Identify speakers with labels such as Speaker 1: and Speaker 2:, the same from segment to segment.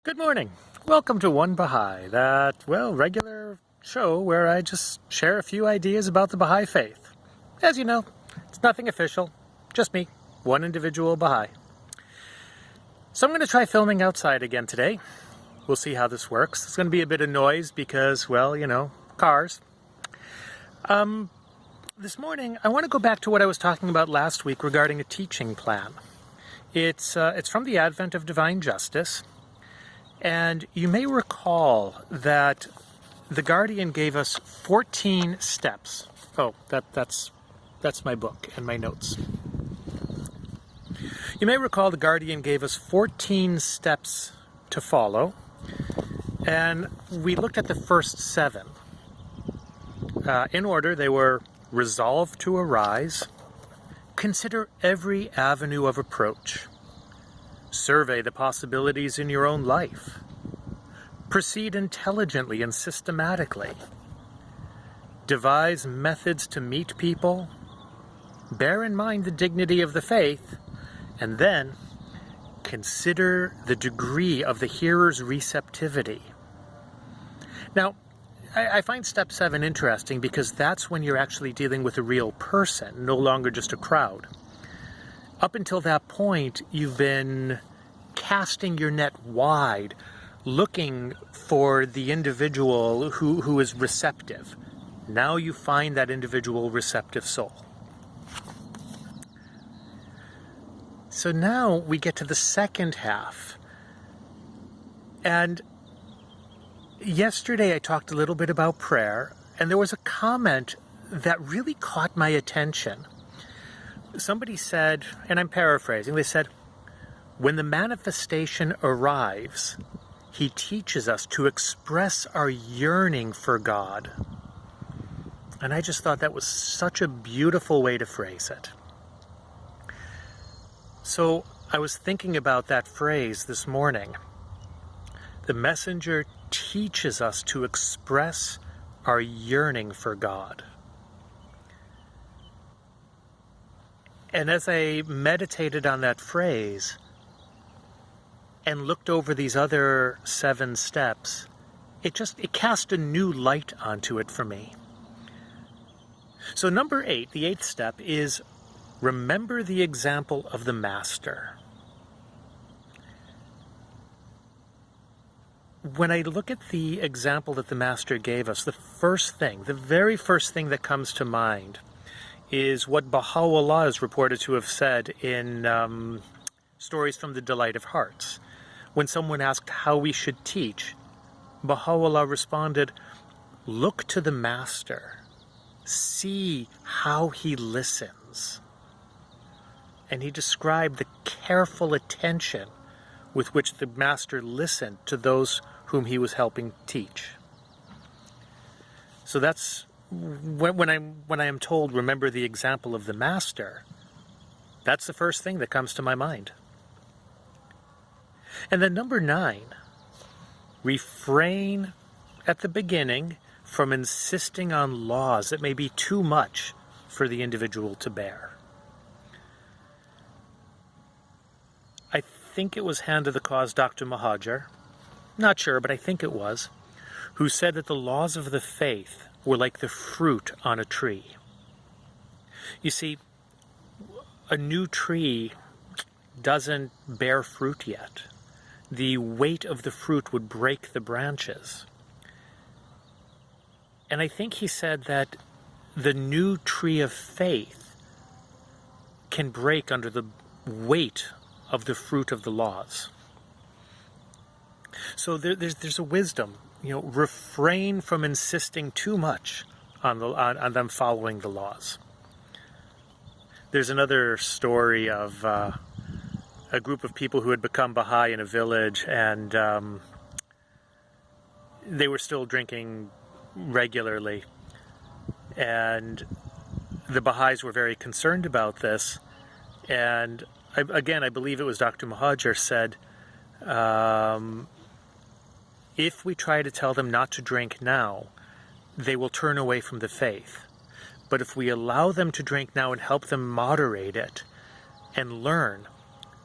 Speaker 1: Good morning. Welcome to One Baha'i, that, regular show where I just share a few ideas about the Baha'i faith. As you know, it's nothing official, just me, one individual Baha'i. So I'm going to try filming outside again today. We'll see how this works. There's going to be a bit of noise because, cars. This morning, I want to go back to what I was talking about last week regarding a teaching plan. It's from the Advent of Divine Justice. And you may recall that the Guardian gave us 14 steps. Oh, that's my book and my notes. You may recall the Guardian gave us 14 steps to follow, and we looked at the first 7. In order, they were: resolve to arise, consider every avenue of approach, survey the possibilities in your own life, proceed intelligently and systematically, devise methods to meet people, bear in mind the dignity of the faith, and then consider the degree of the hearer's receptivity. Now, I find step 7 interesting because that's when you're actually dealing with a real person, no longer just a crowd. Up until that point, you've been casting your net wide, looking for the individual who is receptive. Now you find that individual receptive soul. So now we get to the second half. And yesterday I talked a little bit about prayer, and there was a comment that really caught my attention. Somebody said, and I'm paraphrasing, they said, when the manifestation arrives, he teaches us to express our yearning for God. And I just thought that was such a beautiful way to phrase it. So I was thinking about that phrase this morning. The messenger teaches us to express our yearning for God. And as I meditated on that phrase and looked over these other 7 steps, it cast a new light onto it for me. So number 8, the 8th step, is remember the example of the Master. When I look at the example that the Master gave us, the very first thing that comes to mind is what Baha'u'llah is reported to have said in Stories from the Delight of Hearts. When someone asked how we should teach, Baha'u'llah responded, look to the Master. See how he listens. And he described the careful attention with which the Master listened to those whom he was helping teach. So that's when I am told, remember the example of the Master, that's the first thing that comes to my mind. And then number 9, refrain at the beginning from insisting on laws that may be too much for the individual to bear. I think it was Hand of the Cause Dr. Mahajar, not sure, but I think it was, who said that the laws of the faith were like the fruit on a tree. You see, a new tree doesn't bear fruit yet. The weight of the fruit would break the branches. And I think he said that the new tree of faith can break under the weight of the fruit of the laws. So there's a wisdom. Refrain from insisting too much on them following the laws. There's another story of a group of people who had become Baha'i in a village, and they were still drinking regularly. And the Baha'is were very concerned about this. And I believe it was Dr. Mahajar said, if we try to tell them not to drink now, they will turn away from the faith. But if we allow them to drink now and help them moderate it and learn,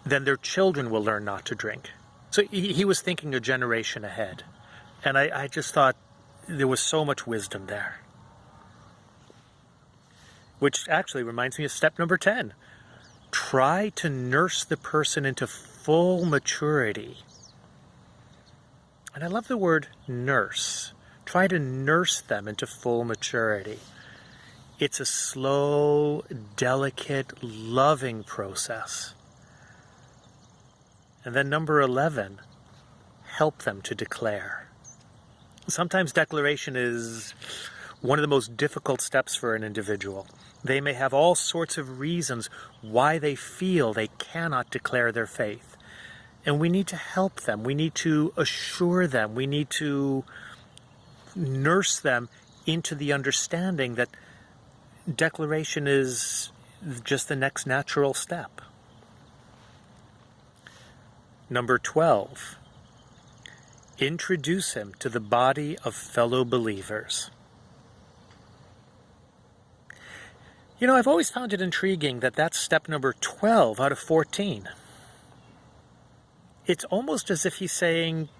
Speaker 1: then their children will learn not to drink. So he was thinking a generation ahead. And I just thought there was so much wisdom there. Which actually reminds me of step number 10. Try to nurse the person into full maturity. And I love the word nurse. Try to nurse them into full maturity. It's a slow, delicate, loving process. And then number 11, help them to declare. Sometimes declaration is one of the most difficult steps for an individual. They may have all sorts of reasons why they feel they cannot declare their faith. And we need to help them. We need to assure them. We need to nurse them into the understanding that declaration is just the next natural step. Number 12, introduce him to the body of fellow believers. You know, I've always found it intriguing that that's step number 12 out of 14. It's almost as if he's saying,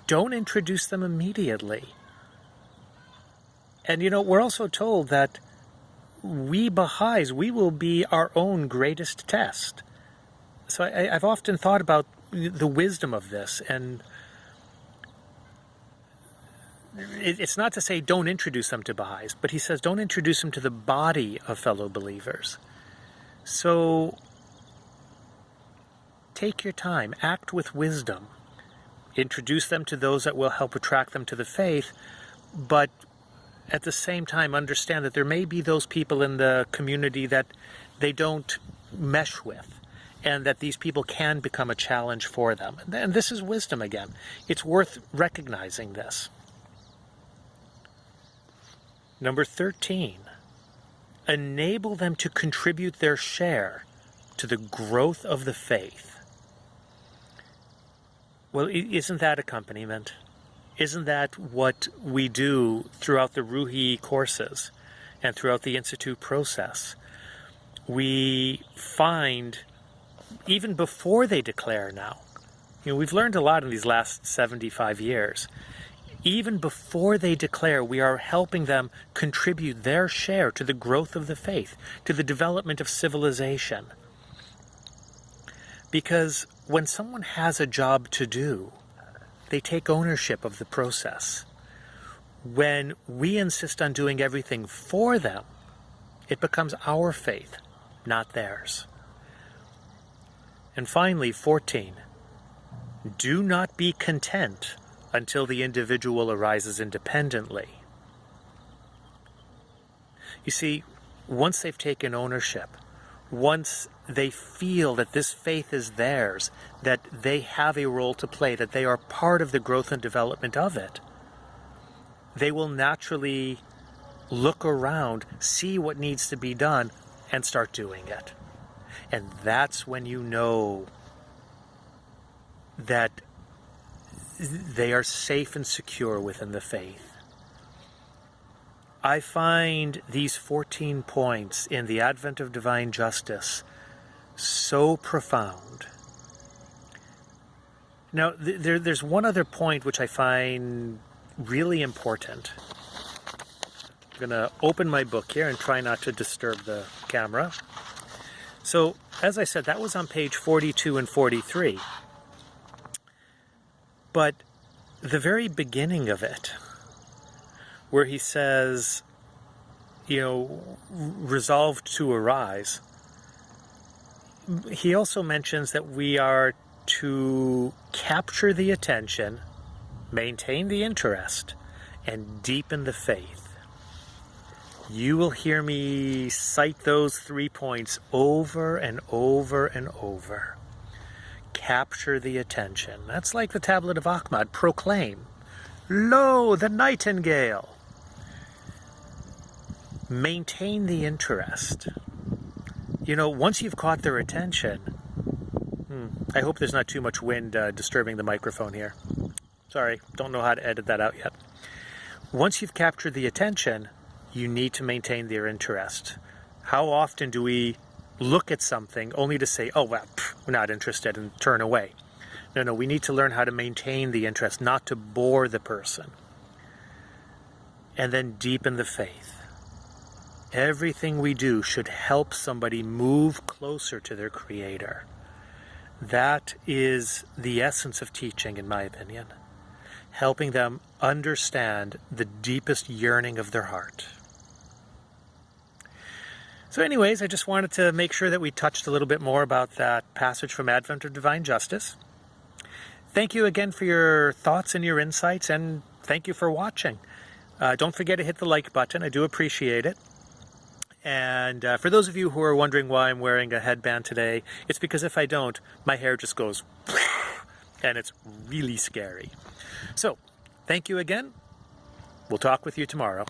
Speaker 1: don't introduce them immediately. And you know, we're also told that we Baha'is, we will be our own greatest test. So I've often thought about the wisdom of this, and it's not to say don't introduce them to Baha'is, but he says don't introduce them to the body of fellow believers. So take your time, act with wisdom, introduce them to those that will help attract them to the faith, but at the same time understand that there may be those people in the community that they don't mesh with, and that these people can become a challenge for them. And this is wisdom again. It's worth recognizing this. Number 13, enable them to contribute their share to the growth of the faith. Well, isn't that accompaniment? Isn't that what we do throughout the Ruhi courses and throughout the Institute process? We find, even before they declare now, you know, we've learned a lot in these last 75 years. Even before they declare, we are helping them contribute their share to the growth of the faith, to the development of civilization. Because when someone has a job to do, they take ownership of the process. When we insist on doing everything for them, it becomes our faith, not theirs. And finally, 14, do not be content until the individual arises independently. You see, once they've taken ownership, once they feel that this faith is theirs, that they have a role to play, that they are part of the growth and development of it, they will naturally look around, see what needs to be done, and start doing it. And that's when you know that they are safe and secure within the faith. I find these 14 points in the Advent of Divine Justice so profound. Now, there's one other point which I find really important. I'm going to open my book here and try not to disturb the camera. So, as I said, that was on page 42 and 43. But the very beginning of it, where he says, you know, resolved to arise, he also mentions that we are to capture the attention, maintain the interest, and deepen the faith. You will hear me cite those 3 points over and over and over. Capture the attention. That's like the Tablet of Ahmad. Proclaim, lo, the nightingale. Maintain the interest. You know, once you've caught their attention, I hope there's not too much wind disturbing the microphone here. Sorry, don't know how to edit that out yet. Once you've captured the attention, you need to maintain their interest. How often do we look at something only to say, oh, well, we're not interested, and turn away? No, we need to learn how to maintain the interest, not to bore the person. And then deepen the faith. Everything we do should help somebody move closer to their Creator. That is the essence of teaching, in my opinion. Helping them understand the deepest yearning of their heart. So anyways, I just wanted to make sure that we touched a little bit more about that passage from Advent of Divine Justice. Thank you again for your thoughts and your insights, and thank you for watching. Don't forget to hit the like button. I do appreciate it. And for those of you who are wondering why I'm wearing a headband today, it's because if I don't, my hair just goes and it's really scary. So, thank you again. We'll talk with you tomorrow.